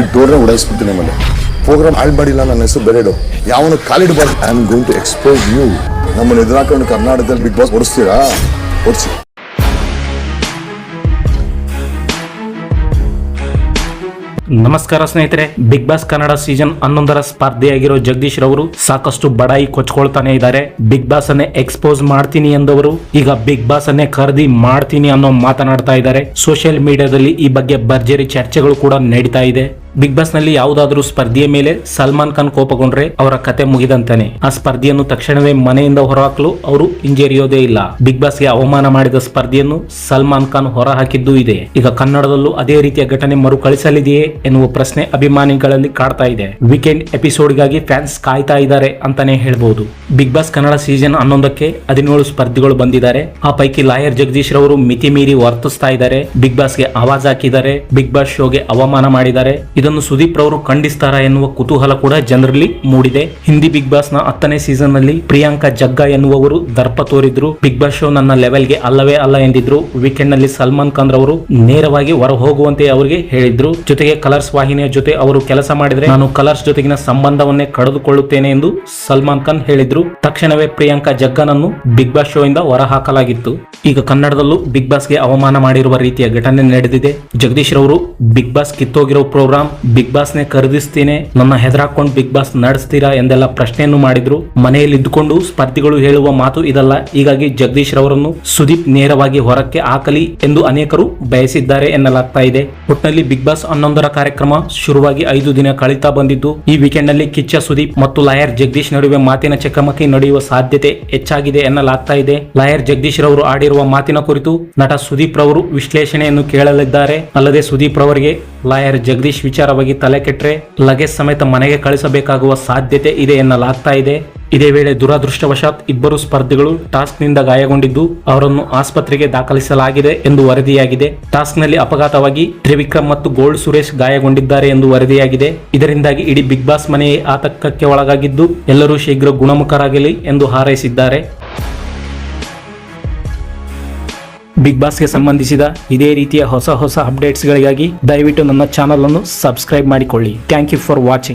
ಈ ಡೋರ್ನ ಉಡಾಯಿಸ್ಬಿಡ್ತೀನಿ ಮೇಲೆ ಪ್ರೋಗ್ರಾಮ್ ಆಳ್ಬಾಡಿಲ್ಲ. ನನ್ನ ಹೆಸರು ಬೇರೆಡು ಯಾವನು ಕಾಲಿಡಬಾರ್ದು. I am going to expose you. ನಮ್ಮನ್ನು ಎದುರಾಕೊಂಡು ಕರ್ನಾಟಕದಲ್ಲಿ ಬಿಗ್ ಬಾಸ್ ಓಡಿಸ್ತೀರಾ? ಓಡಿಸಿ. ನಮಸ್ಕಾರ ಸ್ನೇಹಿತರೆ, ಬಿಗ್ ಬಾಸ್ ಕನ್ನಡ ಸೀಸನ್ 11ರ ಸ್ಪರ್ಧೆಯಾಗಿರೋ ಜಗದೀಶ್ ರವರು ಸಾಕಷ್ಟು ಬಡಾಯಿ ಕೊಚ್ಕೊಳ್ತಾನೆ ಇದ್ದಾರೆ. ಬಿಗ್ ಬಾಸ್ ಅನ್ನೇ ಎಕ್ಸ್ಪೋಸ್ ಮಾಡ್ತೀನಿ ಎಂದವರು ಈಗ ಬಿಗ್ ಬಾಸ್ ಅನ್ನೇ ಖರೀದಿ ಮಾಡ್ತೀನಿ ಅನ್ನೋ ಮಾತನಾಡ್ತಾ ಇದ್ದಾರೆ. ಸೋಷಿಯಲ್ ಮೀಡಿಯಾದಲ್ಲಿ ಈ ಬಗ್ಗೆ ಭರ್ಜರಿ ಚರ್ಚೆಗಳು ಕೂಡ ನಡೀತಾ ಇದೆ. ಬಿಗ್ ಬಾಸ್ ನಲ್ಲಿ ಯಾವುದಾದ್ರೂ ಸ್ಪರ್ಧೆಯ ಮೇಲೆ ಸಲ್ಮಾನ್ ಖಾನ್ ಕೋಪಗೊಂಡ್ರೆ ಅವರ ಕತೆ ಮುಗಿದಂತಾನೆ. ಆ ಸ್ಪರ್ಧೆಯನ್ನು ತಕ್ಷಣವೇ ಮನೆಯಿಂದ ಹೊರಹಾಕಲು ಅವರು ಹಿಂಜರಿಯೋದೇ ಇಲ್ಲ. ಬಿಗ್ ಬಾಸ್ಗೆ ಅವಮಾನ ಮಾಡಿದ ಸ್ಪರ್ಧೆಯನ್ನು ಸಲ್ಮಾನ್ ಖಾನ್ ಹೊರಹಾಕಿದ್ದೂ ಇದೆ. ಈಗ ಕನ್ನಡದಲ್ಲೂ ಅದೇ ರೀತಿಯ ಘಟನೆ ಮರುಕಳಿಸಲಿದೆಯೇ ಎನ್ನುವ ಪ್ರಶ್ನೆ ಅಭಿಮಾನಿಗಳಲ್ಲಿ ಕಾಡ್ತಾ ಇದೆ. ವೀಕೆಂಡ್ ಎಪಿಸೋಡ್ಗಾಗಿ ಫ್ಯಾನ್ಸ್ ಕಾಯ್ತಾ ಇದ್ದಾರೆ ಅಂತಾನೆ ಹೇಳ್ಬಹುದು. ಬಿಗ್ ಬಾಸ್ ಕನ್ನಡ ಸೀಸನ್ 11ಕ್ಕೆ 17 ಸ್ಪರ್ಧಿಗಳು ಬಂದಿದ್ದಾರೆ. ಆ ಪೈಕಿ ಲಾಯರ್ ಜಗದೀಶ್ ರವರು ಮಿತಿ ಮೀರಿ ವರ್ತಿಸ್ತಾ ಇದ್ದಾರೆ. ಬಿಗ್ ಬಾಸ್ಗೆ ಆವಾಜ್ ಹಾಕಿದ್ದಾರೆ. ಬಿಗ್ ಬಾಸ್ ಶೋಗೆ ಅವಮಾನ ಮಾಡಿದ್ದಾರೆ. ಇದನ್ನು ಸುದೀಪ್ ರವರು ಖಂಡಿಸ್ತಾರಾ ಎನ್ನುವ ಕುತೂಹಲ ಕೂಡ ಜನರಲ್ಲಿ ಮೂಡಿದೆ. ಹಿಂದಿ ಬಿಗ್ ಬಾಸ್ ನ 10ನೇ ಸೀಸನ್ ನಲ್ಲಿ ಪ್ರಿಯಾಂಕಾ ಜಗ್ಗಾ ಎನ್ನುವವರು ದರ್ಪ ತೋರಿದ್ರು. ಬಿಗ್ ಬಾಸ್ ಶೋ ನನ್ನ ಲೆವೆಲ್ಗೆ ಅಲ್ಲವೇ ಅಲ್ಲ ಎಂದಿದ್ರು. ವೀಕೆಂಡ್ ನಲ್ಲಿ ಸಲ್ಮಾನ್ ಖಾನ್ ರವರು ನೇರವಾಗಿ ಹೊರ ಹೋಗುವಂತೆ ಅವರಿಗೆ ಹೇಳಿದ್ರು. ಜೊತೆಗೆ ಕಲರ್ಸ್ ವಾಹಿನಿಯ ಜೊತೆ ಅವರು ಕೆಲಸ ಮಾಡಿದ್ರೆ ನಾನು ಕಲರ್ಸ್ ಜೊತೆಗಿನ ಸಂಬಂಧವನ್ನೇ ಕಳೆದುಕೊಳ್ಳುತ್ತೇನೆ ಎಂದು ಸಲ್ಮಾನ್ ಖಾನ್ ಹೇಳಿದ್ರು. ತಕ್ಷಣವೇ ಪ್ರಿಯಾಂಕಾ ಜಗ್ಗಾನನ್ನು ಬಿಗ್ ಬಾಸ್ ಶೋ ಇಂದ ಹೊರ ಹಾಕಲಾಗಿತ್ತು. ಈಗ ಕನ್ನಡದಲ್ಲೂ ಬಿಗ್ ಬಾಸ್ಗೆ ಅವಮಾನ ಮಾಡಿರುವ ರೀತಿಯ ಘಟನೆ ನಡೆದಿದೆ. ಜಗದೀಶ್ ರವರು ಬಿಗ್ ಬಾಸ್ ಕಿತ್ತೋಗಿರೋ ಪ್ರೋಗ್ರಾಮ್ ಬಿಗ್ ಬಾಸ್ ನೇ ಖರೀದಿಸ್ತೇನೆ, ನನ್ನ ಹೆದರಾಕೊಂಡು ಬಿಗ್ ಬಾಸ್ ನಡೆಸ್ತೀರಾ ಎಂದೆಲ್ಲ ಪ್ರಶ್ನೆಯನ್ನು ಮಾಡಿದ್ರು. ಮನೆಯಲ್ಲಿ ಇದ್ದುಕೊಂಡು ಸ್ಪರ್ಧಿಗಳು ಹೇಳುವ ಮಾತು ಇದಲ್ಲ. ಹೀಗಾಗಿ ಜಗದೀಶ್ ರವರನ್ನು ಸುದೀಪ್ ನೇರವಾಗಿ ಹೊರಕ್ಕೆ ಹಾಕಲಿ ಎಂದು ಅನೇಕರು ಬಯಸಿದ್ದಾರೆ ಎನ್ನಲಾಗ್ತಾ ಇದೆ. ಒಟ್ಟಿನಲ್ಲಿ ಬಿಗ್ ಬಾಸ್ 11ರ ಕಾರ್ಯಕ್ರಮ ಶುರುವಾಗಿ 5 ದಿನ ಕಳೀತಾ ಬಂದಿದ್ದು, ಈ ವೀಕೆಂಡ್ ನಲ್ಲಿ ಕಿಚ್ಚ ಸುದೀಪ್ ಮತ್ತು ಲಾಯರ್ ಜಗದೀಶ್ ನಡುವೆ ಮಾತಿನ ಚಕಮಕಿ ನಡೆಯುವ ಸಾಧ್ಯತೆ ಹೆಚ್ಚಾಗಿದೆ ಎನ್ನಲಾಗ್ತಾ ಇದೆ. ಲಾಯರ್ ಜಗದೀಶ್ ರವರು ಆಡಿರುವ ಮಾತಿನ ಕುರಿತು ನಟ ಸುದೀಪ್ ರವರು ವಿಶ್ಲೇಷಣೆಯನ್ನು ಕೇಳಲಿದ್ದಾರೆ. ಅಲ್ಲದೆ ಸುದೀಪ್ ರವರಿಗೆ ಲಾಯರ್ ಜಗದೀಶ್ ವಿಚಾರವಾಗಿ ತಲೆ ಕೆಟ್ಟರೆ ಲಗೇಜ್ ಸಮೇತ ಮನೆಗೆ ಕಳಿಸಬೇಕಾಗುವ ಸಾಧ್ಯತೆ ಇದೆ ಎನ್ನಲಾಗ್ತಾ ಇದೆ. ಇದೇ ವೇಳೆ ದುರದೃಷ್ಟವಶಾತ್ ಇಬ್ಬರು ಸ್ಪರ್ಧಿಗಳು ಟಾಸ್ಕ್ ನಿಂದ ಗಾಯಗೊಂಡಿದ್ದು ಅವರನ್ನು ಆಸ್ಪತ್ರೆಗೆ ದಾಖಲಿಸಲಾಗಿದೆ ಎಂದು ವರದಿಯಾಗಿದೆ. ಟಾಸ್ಕ್ ನಲ್ಲಿ ಅಪಘಾತವಾಗಿ ತ್ರಿವಿಕ್ರಮ್ ಮತ್ತು ಗೋಲ್ಡ್ ಸುರೇಶ್ ಗಾಯಗೊಂಡಿದ್ದಾರೆ ಎಂದು ವರದಿಯಾಗಿದೆ. ಇದರಿಂದಾಗಿ ಇಡೀ ಬಿಗ್ ಬಾಸ್ ಮನೆಯೇ ಆತಂಕಕ್ಕೆ ಒಳಗಾಗಿದ್ದು ಎಲ್ಲರೂ ಶೀಘ್ರ ಗುಣಮುಖರಾಗಲಿ ಎಂದು ಹಾರೈಸಿದ್ದಾರೆ. ಬಿಗ್ ಬಾಸ್ಗೆ ಸಂಬಂಧಿಸಿದ ಇದೇ ರೀತಿಯ ಹೊಸ ಅಪ್ಡೇಟ್ಸ್ಗಳಿಗಾಗಿ ದಯವಿಟ್ಟು ನನ್ನ ಚಾನಲ್ ಅನ್ನು ಸಬ್ಸ್ಕ್ರೈಬ್ ಮಾಡಿಕೊಳ್ಳಿ. Thank you for watching.